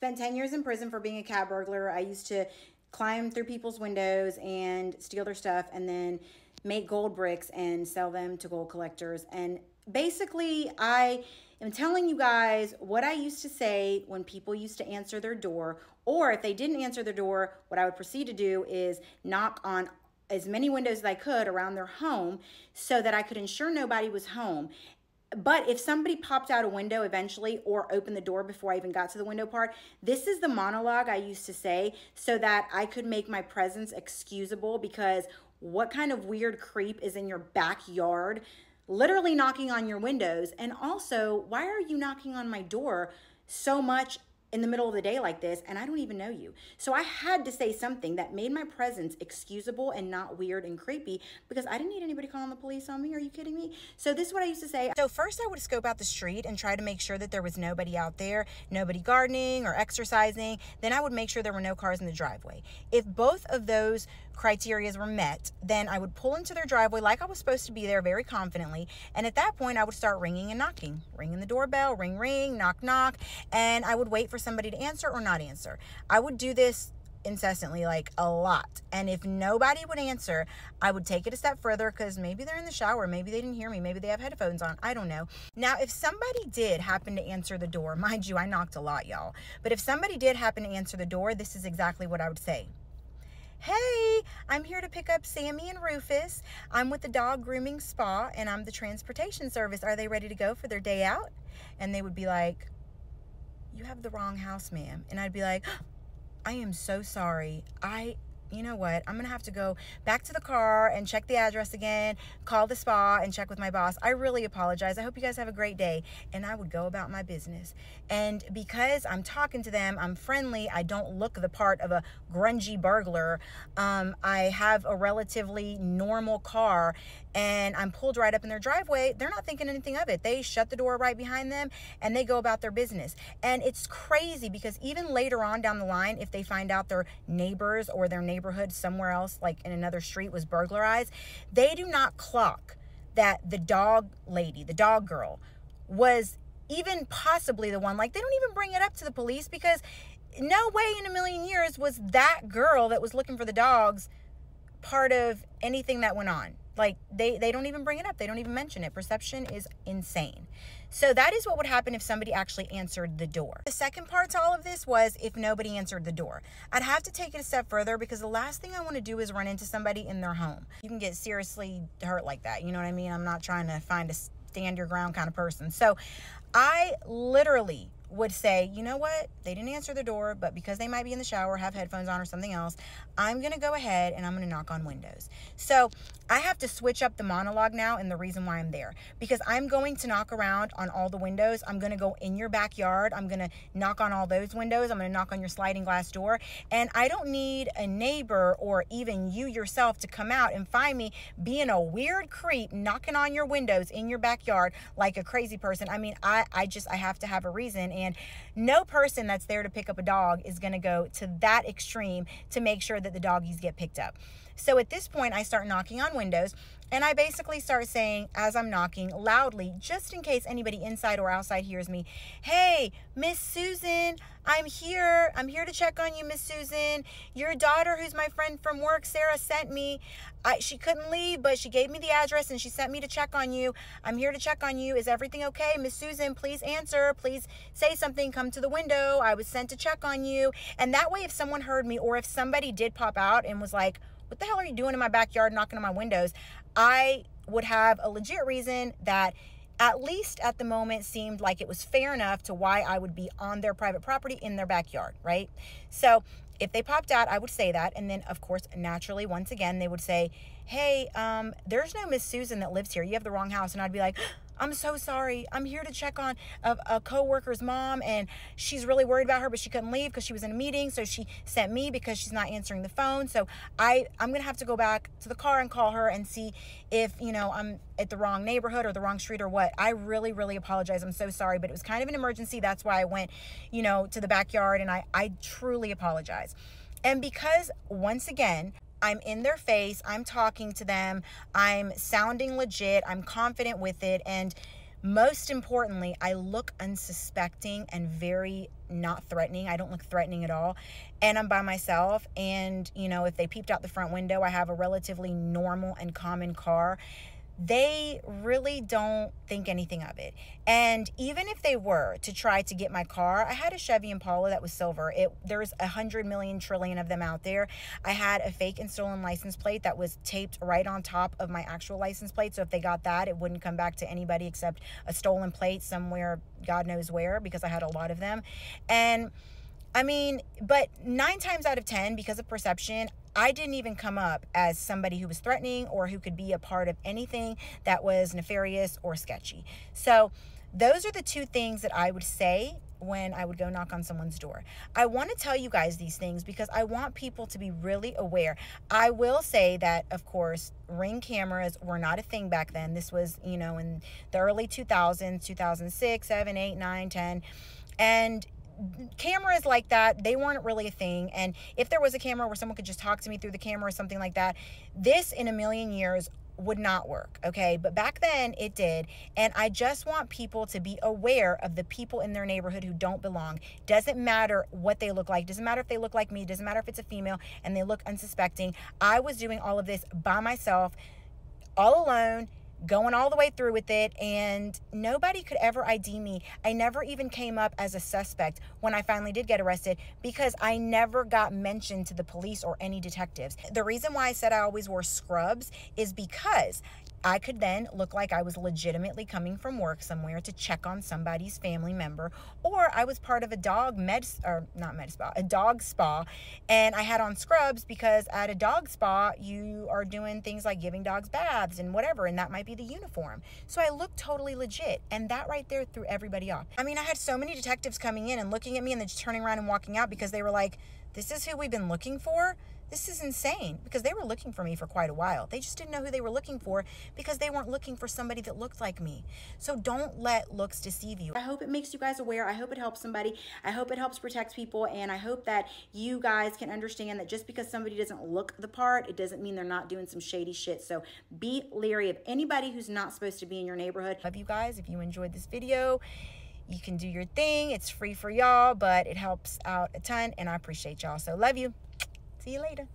Spent 10 years in prison for being a cat burglar. I used to climb through people's windows and steal their stuff and then make gold bricks and sell them to gold collectors. And basically, I am telling you guys what I used to say when people used to answer their door, or if they didn't answer their door, what I would proceed to do is knock on as many windows as I could around their home so that I could ensure nobody was home. But if somebody popped out a window eventually or opened the door before I even got to the window part, this is the monologue I used to say so that I could make my presence excusable, because what kind of weird creep is in your backyard literally knocking on your windows? And also, why are you knocking on my door so much in the middle of the day like this, and I don't even know you? So I had to say something that made my presence excusable and not weird and creepy, because I didn't need anybody calling the police on me. Are you kidding me? So this is what I used to say. So first I would scope out the street and try to make sure that there was nobody out there, nobody gardening or exercising. Then I would make sure there were no cars in the driveway. If both of those criteria were met, then I would pull into their driveway like I was supposed to be there very confidently. And at that point I would start ringing and knocking, ringing the doorbell, ring, ring, knock, knock. And I would wait for somebody to answer or not answer. I would do this incessantly, like a lot. And if nobody would answer, I would take it a step further, because maybe they're in the shower, maybe they didn't hear me, maybe they have headphones on, I don't know. Now, if somebody did happen to answer the door, mind you, I knocked a lot, y'all, but if somebody did happen to answer the door, this is exactly what I would say. Hey, I'm here to pick up Sammy and Rufus. I'm with the dog grooming spa and I'm the transportation service. Are they ready to go for their day out? And they would be like, you have the wrong house, ma'am. And I'd be like, I am so sorry. You know what? I'm going to have to go back to the car and check the address again, call the spa and check with my boss. I really apologize. I hope you guys have a great day. And I would go about my business. And because I'm talking to them, I'm friendly, I don't look the part of a grungy burglar. I have a relatively normal car and I'm pulled right up in their driveway. They're not thinking anything of it. They shut the door right behind them and they go about their business. And it's crazy because even later on down the line, if they find out their neighbors or their neighborhood somewhere else, like in another street, was burglarized, they do not clock that the dog lady, the dog girl, was even possibly the one. Like, they don't even bring it up to the police, because no way in a million years was that girl that was looking for the dogs part of anything that went on. Like, they don't even bring it up. They don't even mention it. Perception is insane. So that is what would happen if somebody actually answered the door. The second part to all of this was if nobody answered the door. I'd have to take it a step further, because the last thing I want to do is run into somebody in their home. You can get seriously hurt like that. You know what I mean? I'm not trying to find a stand your ground kind of person. So I literally would say, you know what? They didn't answer the door, but because they might be in the shower, have headphones on or something else, I'm going to go ahead and I'm going to knock on windows. So I have to switch up the monologue now, and the reason why I'm there, because I'm going to knock around on all the windows. I'm going to go in your backyard. I'm going to knock on all those windows. I'm going to knock on your sliding glass door. And I don't need a neighbor or even you yourself to come out and find me being a weird creep knocking on your windows in your backyard like a crazy person. I mean, I have to have a reason. And no person that's there to pick up a dog is going to go to that extreme to make sure that the doggies get picked up. So at this point, I start knocking on windows, and I basically start saying, as I'm knocking loudly, just in case anybody inside or outside hears me, hey, Miss Susan, I'm here. I'm here to check on you, Miss Susan. Your daughter, who's my friend from work, Sarah, sent me. She couldn't leave, but she gave me the address and she sent me to check on you. I'm here to check on you. Is everything okay? Miss Susan, please answer. Please say something. Come to the window. I was sent to check on you. And that way, if someone heard me, or if somebody did pop out and was like, what the hell are you doing in my backyard knocking on my windows? I would have a legit reason that at least at the moment seemed like it was fair enough to why I would be on their private property in their backyard, right? So if they popped out, I would say that. And then, of course, naturally, once again, they would say, hey, there's no Miss Susan that lives here. You have the wrong house. And I'd be like, I'm so sorry. I'm here to check on a coworker's mom, and she's really worried about her, but she couldn't leave because she was in a meeting. So she sent me because she's not answering the phone. So I'm going to have to go back to the car and call her and see if, I'm at the wrong neighborhood or the wrong street or what. I really, really apologize. I'm so sorry, but it was kind of an emergency. That's why I went, to the backyard, and I truly apologize. And because, once again, I'm in their face, I'm talking to them, I'm sounding legit, I'm confident with it, and Most importantly, I look unsuspecting and very not threatening. I don't look threatening at all. And I'm by myself. And, you know, if they peeped out the front window, I have a relatively normal and common car. They really don't think anything of it. And even if they were to try to get my car, I had a Chevy Impala that was silver. There's 100 million trillion of them out there. I had a fake and stolen license plate that was taped right on top of my actual license plate. So if they got that, it wouldn't come back to anybody except a stolen plate somewhere, God knows where, because I had a lot of them. And I mean, but 9 times out of 10, because of perception, I didn't even come up as somebody who was threatening or who could be a part of anything that was nefarious or sketchy. So those are the 2 things that I would say when I would go knock on someone's door. I want to tell you guys these things because I want people to be really aware. I will say that, of course, Ring cameras were not a thing back then. This was, you know, in the early 2000s, 2006, 7, 8, 9, 10. And cameras like that, they weren't really a thing. And if there was a camera where someone could just talk to me through the camera or something like that, this in a million years would not work, okay? But back then it did. And I just want people to be aware of the people in their neighborhood who don't belong. Doesn't matter what they look like. Doesn't matter if they look like me. Doesn't matter if it's a female and they look unsuspecting. I was doing all of this by myself, all alone, going all the way through with it, and nobody could ever ID me. I never even came up as a suspect when I finally did get arrested because I never got mentioned to the police or any detectives. The reason why I said I always wore scrubs is because I could then look like I was legitimately coming from work somewhere to check on somebody's family member, or I was part of a dog spa, and I had on scrubs because at a dog spa, you are doing things like giving dogs baths and whatever, and that might be the uniform. So I looked totally legit, and that right there threw everybody off. I mean, I had so many detectives coming in and looking at me and then just turning around and walking out because they were like, this is who we've been looking for? This is insane, because they were looking for me for quite a while. They just didn't know who they were looking for because they weren't looking for somebody that looked like me. So don't let looks deceive you. I hope it makes you guys aware. I hope it helps somebody. I hope it helps protect people. And I hope that you guys can understand that just because somebody doesn't look the part, it doesn't mean they're not doing some shady shit. So be leery of anybody who's not supposed to be in your neighborhood. Love you guys. If you enjoyed this video, you can do your thing. It's free for y'all, but it helps out a ton, and I appreciate y'all. So love you. See you later.